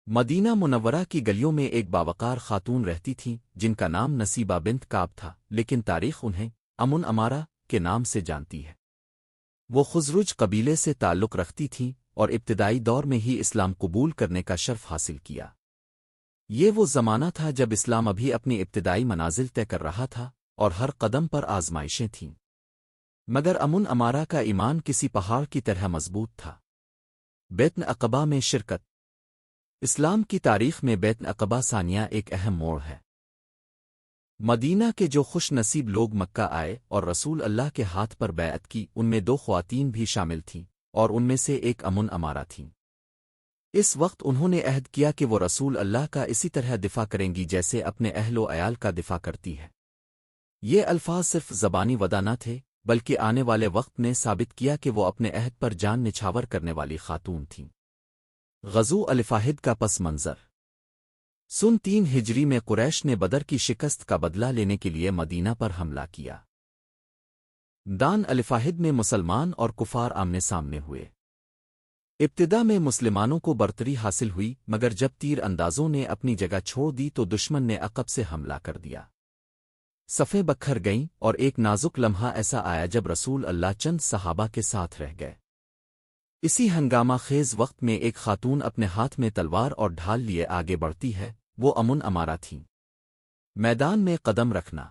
مدینہ منورہ کی گلیوں میں ایک باوقار خاتون رہتی تھیں جن کا نام نصیبہ بنت کعب تھا، لیکن تاریخ انہیں امن امارہ کے نام سے جانتی ہے۔ وہ خزرج قبیلے سے تعلق رکھتی تھیں اور ابتدائی دور میں ہی اسلام قبول کرنے کا شرف حاصل کیا۔ یہ وہ زمانہ تھا جب اسلام ابھی اپنی ابتدائی منازل طے کر رہا تھا اور ہر قدم پر آزمائشیں تھیں، مگر امن امارہ کا ایمان کسی پہاڑ کی طرح مضبوط تھا۔ بیعت عقبہ میں شرکت۔ اسلام کی تاریخ میں بیعت عقبہ ثانیہ ایک اہم موڑ ہے۔ مدینہ کے جو خوش نصیب لوگ مکہ آئے اور رسول اللہ کے ہاتھ پر بیعت کی، ان میں 2 خواتین بھی شامل تھیں اور ان میں سے ایک امن امارہ تھیں۔ اس وقت انہوں نے عہد کیا کہ وہ رسول اللہ کا اسی طرح دفاع کریں گی جیسے اپنے اہل و عیال کا دفاع کرتی ہے۔ یہ الفاظ صرف زبانی وعدہ نہ تھے، بلکہ آنے والے وقت نے ثابت کیا کہ وہ اپنے عہد پر جان نچھاور کرنے والی خاتون تھیں۔ غزو الفاہد کا پس منظر۔ سن 3 ہجری میں قریش نے بدر کی شکست کا بدلہ لینے کے لیے مدینہ پر حملہ کیا۔ دان الفاہد میں مسلمان اور کفار آمنے سامنے ہوئے۔ ابتدا میں مسلمانوں کو برتری حاصل ہوئی، مگر جب تیر اندازوں نے اپنی جگہ چھوڑ دی تو دشمن نے عقب سے حملہ کر دیا۔ صفیں بکھر گئیں اور ایک نازک لمحہ ایسا آیا جب رسول اللہ چند صحابہ کے ساتھ رہ گئے۔ اسی ہنگامہ خیز وقت میں ایک خاتون اپنے ہاتھ میں تلوار اور ڈھال لیے آگے بڑھتی ہے، وہ امن امارہ تھیں۔ میدان میں قدم رکھنا۔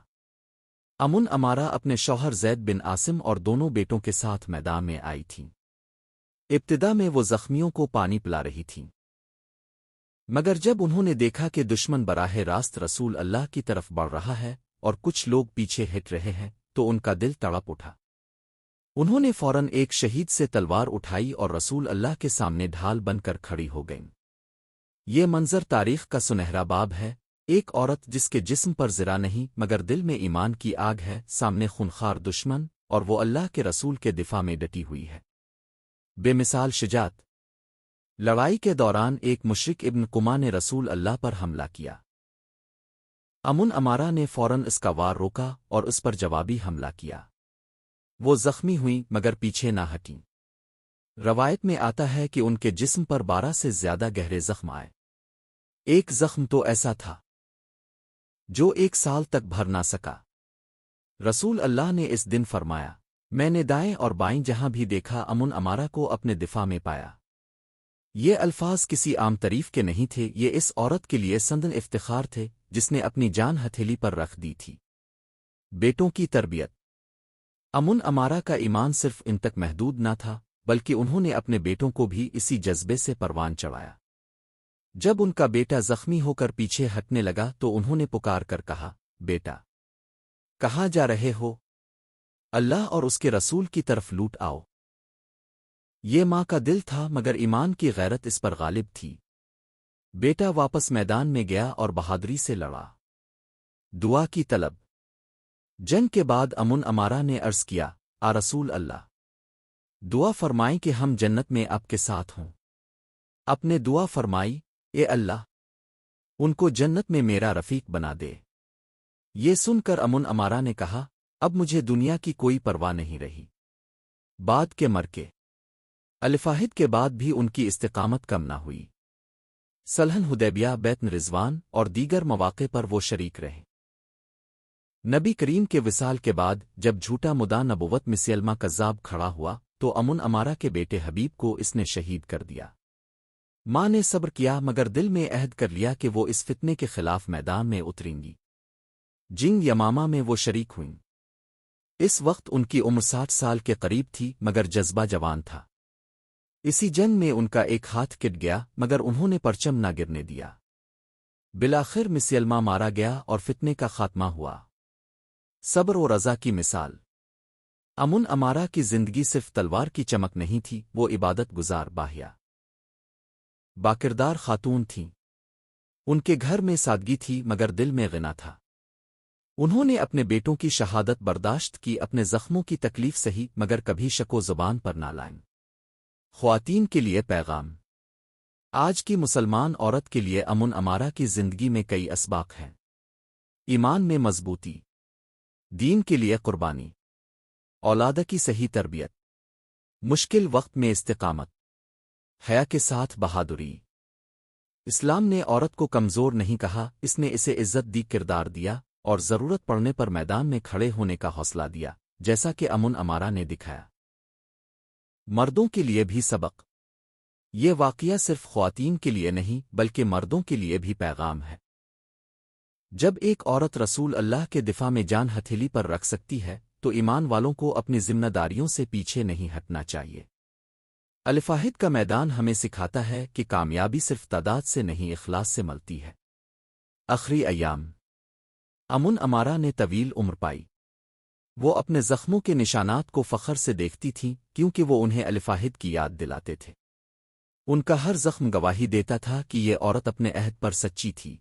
امن امارہ اپنے شوہر زید بن عاصم اور دونوں بیٹوں کے ساتھ میدان میں آئی تھیں۔ ابتدا میں وہ زخمیوں کو پانی پلا رہی تھیں، مگر جب انہوں نے دیکھا کہ دشمن براہ راست رسول اللہ کی طرف بڑھ رہا ہے اور کچھ لوگ پیچھے ہٹ رہے ہیں تو ان کا دل تڑپ اٹھا۔ انہوں نے فوراً ایک شہید سے تلوار اٹھائی اور رسول اللہ کے سامنے ڈھال بن کر کھڑی ہو گئیں۔ یہ منظر تاریخ کا سنہرا باب ہے، ایک عورت جس کے جسم پر زرہ نہیں مگر دل میں ایمان کی آگ ہے، سامنے خونخوار دشمن، اور وہ اللہ کے رسول کے دفاع میں ڈٹی ہوئی ہے۔ بے مثال شجاعت۔ لڑائی کے دوران ایک مشرک ابن قمہ نے رسول اللہ پر حملہ کیا۔ امن امارہ نے فوراً اس کا وار روکا اور اس پر جوابی حملہ کیا۔ وہ زخمی ہوئیں مگر پیچھے نہ ہٹیں۔ روایت میں آتا ہے کہ ان کے جسم پر 12 سے زیادہ گہرے زخم آئے۔ ایک زخم تو ایسا تھا جو 1 سال تک بھر نہ سکا۔ رسول اللہ نے اس دن فرمایا، میں نے دائیں اور بائیں جہاں بھی دیکھا امن امارہ کو اپنے دفاع میں پایا۔ یہ الفاظ کسی عام تعریف کے نہیں تھے، یہ اس عورت کے لیے سندن افتخار تھے جس نے اپنی جان ہتھیلی پر رکھ دی تھی۔ بیٹوں کی تربیت۔ امن امارہ کا ایمان صرف ان تک محدود نہ تھا، بلکہ انہوں نے اپنے بیٹوں کو بھی اسی جذبے سے پروان چڑھایا۔ جب ان کا بیٹا زخمی ہو کر پیچھے ہٹنے لگا تو انہوں نے پکار کر کہا، بیٹا، کہاں جا رہے ہو؟ اللہ اور اس کے رسول کی طرف لوٹ آؤ۔ یہ ماں کا دل تھا مگر ایمان کی غیرت اس پر غالب تھی۔ بیٹا واپس میدان میں گیا اور بہادری سے لڑا۔ دعا کی طلب۔ جنگ کے بعد امن امارہ نے عرض کیا، رسول اللہ، دعا فرمائیں کہ ہم جنت میں آپ کے ساتھ ہوں۔ اپنے دعا فرمائی، اے اللہ، ان کو جنت میں میرا رفیق بنا دے۔ یہ سن کر امن امارہ نے کہا، اب مجھے دنیا کی کوئی پرواہ نہیں رہی۔ بعد کے مرکے الفاہد کے بعد بھی ان کی استقامت کم نہ ہوئی۔ صلح حدیبیہ، بیعت رضوان اور دیگر مواقع پر وہ شریک رہے۔ نبی کریم کے وصال کے بعد جب جھوٹا مدعا نبوت مسیلمہ کذاب کھڑا ہوا تو امن امارہ کے بیٹے حبیب کو اس نے شہید کر دیا۔ ماں نے صبر کیا مگر دل میں عہد کر لیا کہ وہ اس فتنے کے خلاف میدان میں اتریں گی۔ جنگ یمامہ میں وہ شریک ہوئیں۔ اس وقت ان کی عمر 60 سال کے قریب تھی مگر جذبہ جوان تھا۔ اسی جنگ میں ان کا ایک ہاتھ کٹ گیا مگر انہوں نے پرچم نہ گرنے دیا۔ بالآخر مسیلمہ مارا گیا اور فتنے کا خاتمہ ہوا۔ صبر و رضا کی مثال۔ امن امارہ کی زندگی صرف تلوار کی چمک نہیں تھی، وہ عبادت گزار باکردار خاتون تھیں۔ ان کے گھر میں سادگی تھی مگر دل میں غنا تھا۔ انہوں نے اپنے بیٹوں کی شہادت برداشت کی، اپنے زخموں کی تکلیف سہی مگر کبھی شک و زبان پر نہ لائیں۔ خواتین کے لیے پیغام۔ آج کی مسلمان عورت کے لیے امن امارہ کی زندگی میں کئی اسباق ہیں۔ ایمان میں مضبوطی، دین کے لیے قربانی، اولاد کی صحیح تربیت، مشکل وقت میں استقامت، حیا کے ساتھ بہادری۔ اسلام نے عورت کو کمزور نہیں کہا، اس نے اسے عزت دی، کردار دیا اور ضرورت پڑنے پر میدان میں کھڑے ہونے کا حوصلہ دیا، جیسا کہ امن امارہ نے دکھایا۔ مردوں کے لیے بھی سبق۔ یہ واقعہ صرف خواتین کے لیے نہیں بلکہ مردوں کے لیے بھی پیغام ہے۔ جب ایک عورت رسول اللہ کے دفاع میں جان ہتھیلی پر رکھ سکتی ہے تو ایمان والوں کو اپنی ذمہ داریوں سے پیچھے نہیں ہٹنا چاہیے۔ الفاہد کا میدان ہمیں سکھاتا ہے کہ کامیابی صرف تعداد سے نہیں، اخلاص سے ملتی ہے۔ آخری ایام امن امارہ نے طویل عمر پائی۔ وہ اپنے زخموں کے نشانات کو فخر سے دیکھتی تھیں کیونکہ وہ انہیں الفاہد کی یاد دلاتے تھے۔ ان کا ہر زخم گواہی دیتا تھا کہ یہ عورت اپنے عہد پر سچی تھی۔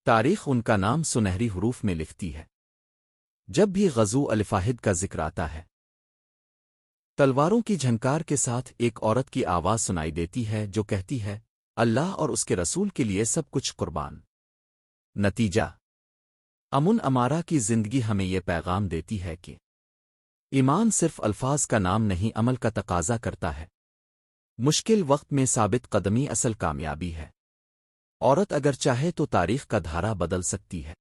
تاریخ ان کا نام سنہری حروف میں لکھتی ہے۔ جب بھی غزو الفاہد کا ذکر آتا ہے، تلواروں کی جھنکار کے ساتھ ایک عورت کی آواز سنائی دیتی ہے جو کہتی ہے، اللہ اور اس کے رسول کے لیے سب کچھ قربان۔ نتیجہ امن امارہ کی زندگی ہمیں یہ پیغام دیتی ہے کہ ایمان صرف الفاظ کا نام نہیں، عمل کا تقاضا کرتا ہے۔ مشکل وقت میں ثابت قدمی اصل کامیابی ہے۔ عورت اگر چاہے تو تاریخ کا دھارا بدل سکتی ہے۔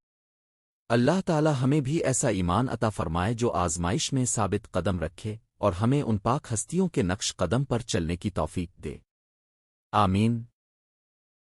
اللہ تعالی ہمیں بھی ایسا ایمان عطا فرمائے جو آزمائش میں ثابت قدم رکھے اور ہمیں ان پاک ہستیوں کے نقش قدم پر چلنے کی توفیق دے۔ آمین۔